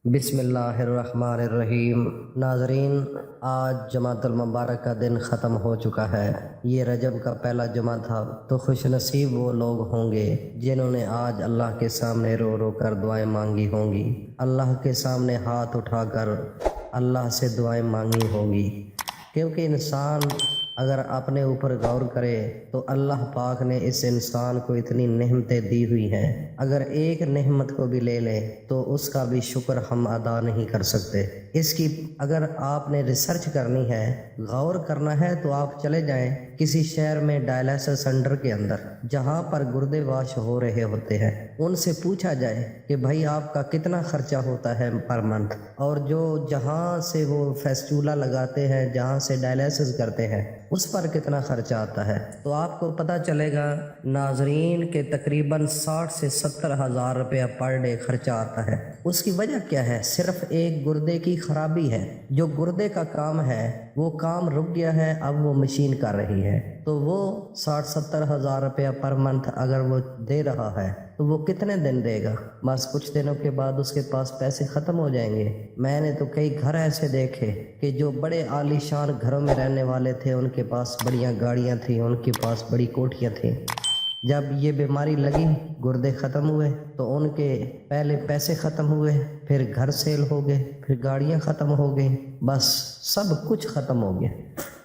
بسم اللہ الرحمن الرحیم۔ ناظرین، آج جمعۃ المبارک کا دن ختم ہو چکا ہے۔ یہ رجب کا پہلا جمعہ تھا، تو خوش نصیب وہ لوگ ہوں گے جنہوں نے آج اللہ کے سامنے رو رو کر دعائیں مانگی ہوں گی، اللہ کے سامنے ہاتھ اٹھا کر اللہ سے دعائیں مانگی ہوں گی۔ کیونکہ انسان اگر اپنے اوپر غور کرے تو اللہ پاک نے اس انسان کو اتنی نعمتیں دی ہوئی ہیں، اگر ایک نعمت کو بھی لے لیں تو اس کا بھی شکر ہم ادا نہیں کر سکتے۔ اس کی اگر آپ نے ریسرچ کرنی ہے، غور کرنا ہے، تو آپ چلے جائیں کسی شہر میں ڈائلسس سینٹر کے اندر جہاں پر گردے واش ہو رہے ہوتے ہیں، ان سے پوچھا جائے کہ بھائی آپ کا کتنا خرچہ ہوتا ہے پر منتھ، اور جو جہاں سے وہ فیسٹولا لگاتے ہیں، جہاں سے ڈائلسس کرتے ہیں، اس پر کتنا خرچہ آتا ہے، تو آپ کو پتہ چلے گا ناظرین کے تقریباً 60 سے 70 ہزار روپیہ پر ڈے خرچہ آتا ہے۔ اس کی وجہ کیا ہے؟ صرف ایک گردے کی خرابی ہے۔ جو گردے کا کام ہے وہ کام رک گیا ہے، اب وہ مشین کر رہی ہے، تو وہ 60-70 ہزار روپیہ پر منتھ اگر وہ دے رہا ہے تو وہ کتنے دن دے گا؟ بس کچھ دنوں کے بعد اس کے پاس پیسے ختم ہو جائیں گے۔ میں نے تو کئی گھر ایسے دیکھے کہ جو بڑے عالی شان گھروں میں رہنے والے تھے، ان کے پاس بڑیاں گاڑیاں تھیں، ان کے پاس بڑی کوٹھیاں تھیں، جب یہ بیماری لگی، گردے ختم ہوئے، تو ان کے پہلے پیسے ختم ہوئے، پھر گھر سیل ہو گئے، پھر گاڑیاں ختم ہو گئیں، بس سب کچھ ختم ہو گیا۔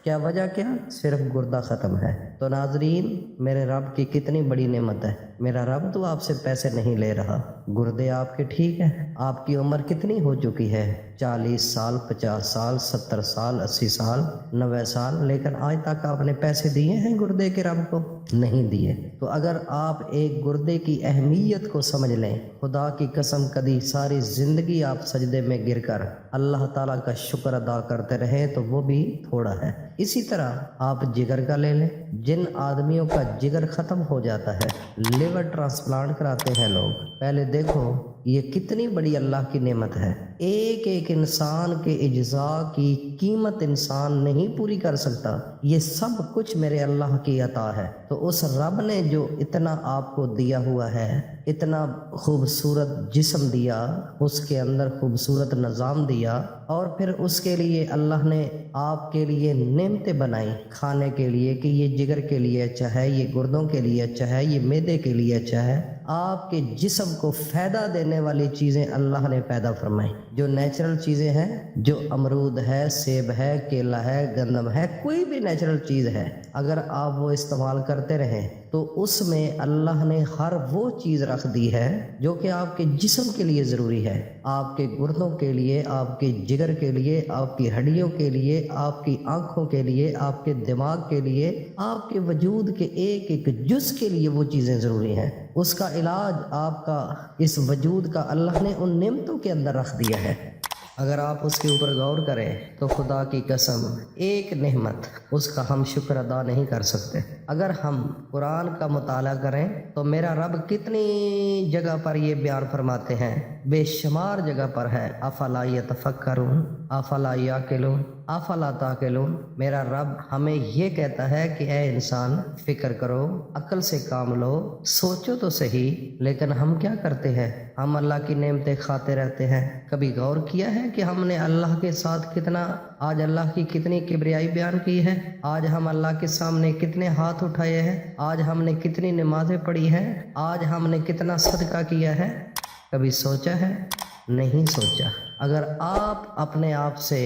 کیا وجہ؟ کیا؟ صرف گردہ ختم ہے۔ تو ناظرین، میرے رب کی کتنی بڑی نعمت ہے، میرا رب تو آپ سے پیسے نہیں لے رہا، گردے آپ کے ٹھیک ہیں۔ آپ کی عمر کتنی ہو چکی ہے؟ 40 سال، 50 سال، 70 سال، 80 سال، 90 سال، لیکن آج تک آپ نے پیسے دیے ہیں گردے کے رب کو؟ نہیں دیے۔ تو اگر آپ ایک گردے کی اہمیت کو سمجھ لیں، خدا کی قسم کبھی ساری زندگی آپ سجدے میں گر کر اللہ تعالیٰ کا شکر ادا کرتے رہیں تو وہ بھی تھوڑا ہے۔ اسی طرح آپ جگر کا لے لیں، جن آدمیوں کا جگر ختم ہو جاتا ہے، لیور ٹرانسپلانٹ کراتے ہیں لوگ، پہلے دیکھو یہ کتنی بڑی اللہ کی نعمت ہے۔ ایک ایک انسان کے اجزاء کی قیمت انسان نہیں پوری کر سکتا، یہ سب کچھ میرے اللہ کی عطا ہے۔ تو اس رب نے جو اتنا آپ کو دیا ہوا ہے، اتنا خوبصورت جسم دیا، اس کے اندر خوبصورت نظام دیا، اور پھر اس کے لیے اللہ نے آپ کے لیے نعمتیں بنائی کھانے کے لیے کہ یہ جگر کے لیے اچھا ہے، یہ گردوں کے لیے اچھا ہے، یہ معدے کے لیے اچھا ہے۔ آپ کے جسم کو فائدہ دینے والی چیزیں اللہ نے پیدا فرمائی، جو نیچرل چیزیں ہیں، جو امرود ہے، سیب ہے، کیلا ہے، گندم ہے، کوئی بھی نیچرل چیز ہے، اگر آپ وہ استعمال کرتے رہیں تو اس میں اللہ نے ہر وہ چیز رکھ دی ہے جو کہ آپ کے جسم کے لیے ضروری ہے، آپ کے گردوں کے لیے، آپ کے جگر کے لیے، آپ کی ہڈیوں کے لیے، آپ کی آنکھوں کے لیے، آپ کے دماغ کے لیے، آپ کے وجود کے ایک ایک جز کے لیے وہ چیزیں ضروری ہیں۔ اس کا علاج آپ کا اس وجود کا اللہ نے ان نعمتوں کے اندر رکھ دیا ہے۔ اگر آپ اس کے اوپر غور کریں تو خدا کی قسم ایک نعمت اس کا ہم شکر ادا نہیں کر سکتے۔ اگر ہم قرآن کا مطالعہ کریں تو میرا رب کتنی جگہ پر یہ بیان فرماتے ہیں، بے شمار جگہ پر ہے، افلا یتفکرون، افلا یعقلون، افلا تعقلون۔ میرا رب ہمیں یہ کہتا ہے کہ اے انسان، فکر کرو، عقل سے کام لو، سوچو تو صحیح، لیکن ہم کیا کرتے ہیں؟ ہم اللہ کی نعمتیں کھاتے رہتے ہیں۔ کبھی غور کیا ہے کہ ہم نے اللہ کے ساتھ کتنا، آج اللہ کی کتنی کبریائی بیان کی ہے، آج ہم اللہ کے سامنے کتنے ہاتھ اٹھائے ہیں، آج ہم نے کتنی نمازیں پڑھی ہیں، آج ہم نے کتنا صدقہ کیا ہے؟ کبھی سوچا ہے؟ نہیں سوچا۔ اگر آپ اپنے آپ سے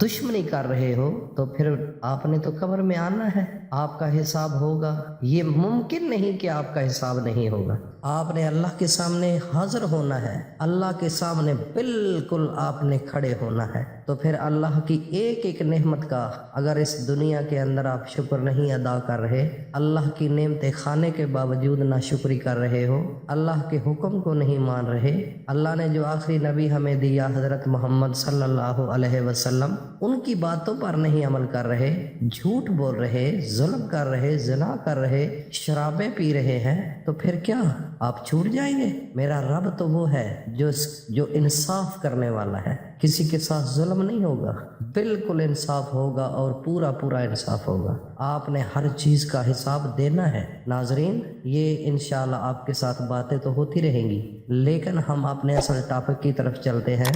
دشمنی کر رہے ہو تو پھر آپ نے تو قبر میں آنا ہے، آپ کا حساب ہوگا، یہ ممکن نہیں کہ آپ کا حساب نہیں ہوگا۔ آپ نے اللہ کے سامنے حاضر ہونا ہے، اللہ کے سامنے بالکل آپ نے کھڑے ہونا ہے۔ تو پھر اللہ کی ایک ایک نعمت کا اگر اس دنیا کے اندر آپ شکر نہیں ادا کر رہے، اللہ کی نعمتیں کھانے کے باوجود ناشکری کر رہے ہو، اللہ کے حکم کو نہیں مان رہے، اللہ نے جو آخری نبی ہمیں دیا حضرت محمد صلی اللہ علیہ وسلم، ان کی باتوں پر نہیں عمل کر رہے، جھوٹ بول رہے، ظلم کر رہے، زنا کر رہے، شرابیں پی رہے ہیں تو پھر کیا آپ چھوٹ جائیں گے؟ میرا رب تو وہ ہے جو انصاف کرنے والا ہے، کسی کے ساتھ ظلم نہیں ہوگا، بالکل انصاف ہوگا اور پورا پورا انصاف ہوگا۔ آپ نے ہر چیز کا حساب دینا ہے۔ ناظرین، یہ انشاءاللہ آپ کے ساتھ باتیں تو ہوتی رہیں گی، لیکن ہم اپنے اصل ٹاپک کی طرف چلتے ہیں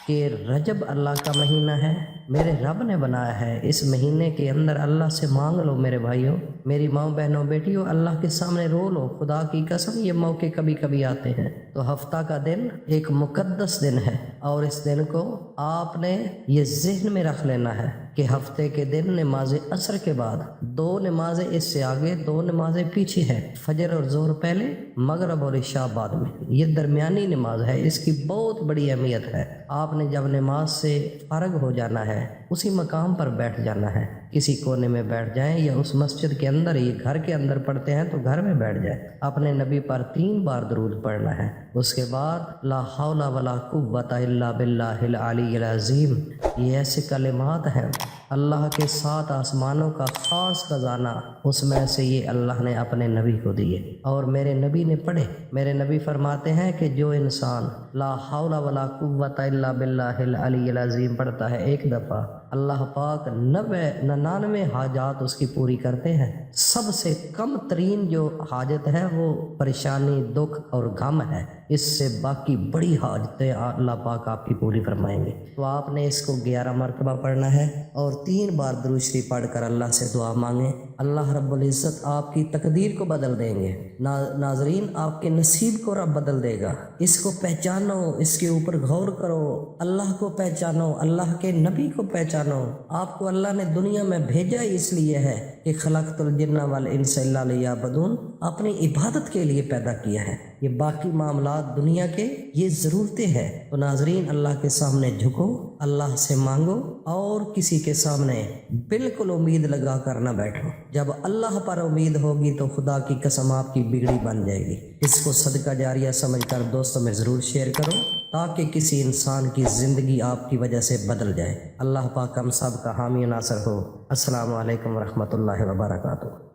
کہ رجب اللہ کا مہینہ ہے، میرے رب نے بنایا ہے۔ اس مہینے کے اندر اللہ سے مانگ لو میرے بھائیوں، میری ماں بہنوں بیٹیوں، اللہ کے سامنے رو لو۔ خدا کی قسم یہ موقع کبھی کبھی آتے ہیں۔ تو ہفتہ کا دن ایک مقدس دن ہے، اور اس دن کو آپ نے یہ ذہن میں رکھ لینا ہے کہ ہفتے کے دن نماز عصر کے بعد 2 نمازیں اس سے آگے، 2 نمازیں پیچھے ہیں، فجر اور ظہر پہلے، مغرب اور عشاء بعد میں۔ یہ درمیانی نماز ہے، اس کی بہت بڑی اہمیت ہے۔ آپ نے جب نماز سے فارغ ہو جانا ہے، اسی مقام پر بیٹھ جانا ہے، کسی کونے میں بیٹھ جائیں یا اس مسجد کے اندر، یہ گھر کے اندر پڑھتے ہیں تو گھر میں بیٹھ جائیں، اپنے نبی پر 3 بار درود پڑھنا ہے۔ اس کے بعد لا حول ولا قوت الا باللہ العلی العظیم، یہ ایسے کلمات ہیں اللہ کے 7 آسمانوں کا خاص خزانہ، اس میں سے یہ اللہ نے اپنے نبی کو دیے اور میرے نبی نے پڑھے۔ میرے نبی فرماتے ہیں کہ جو انسان لا حول ولا قوت الا باللہ العلی العظیم پڑھتا ہے ایک دفعہ، اللہ پاک 99 حاجات اس کی پوری کرتے ہیں۔ سب سے کم ترین جو حاجت ہے وہ پریشانی، دکھ اور غم ہے، اس سے باقی بڑی حاجتیں اللہ پاک آپ کی پوری فرمائیں گے۔ تو آپ نے اس کو 11 مرتبہ پڑھنا ہے اور 3 بار درود شریف پڑھ کر اللہ سے دعا مانگیں، اللہ رب العزت آپ کی تقدیر کو بدل دیں گے۔ ناظرین، آپ کے نصیب کو رب بدل دے گا۔ اس کو پہچانو، اس کے اوپر غور کرو، اللہ کو پہچانو، اللہ کے نبی کو پہچانو۔ آپ کو اللہ نے دنیا میں بھیجا اس لیے ہے کہ خلقت الجن والانس الا لیعبدون، اپنی عبادت کے لیے پیدا کیا ہے۔ یہ باقی معاملات دنیا کے یہ ضرورتیں ہیں۔ تو ناظرین، اللہ کے سامنے جھکو، اللہ سے مانگو اور کسی کے سامنے بالکل امید لگا کر نہ بیٹھو۔ جب اللہ پر امید ہوگی تو خدا کی قسم آپ کی بگڑی بن جائے گی۔ اس کو صدقہ جاریہ سمجھ کر دوستوں میں ضرور شیئر کرو تاکہ کسی انسان کی زندگی آپ کی وجہ سے بدل جائے۔ اللہ پاک ہم سب کا حامی و ناصر ہو۔ السلام علیکم ورحمۃ اللہ وبرکاتہ۔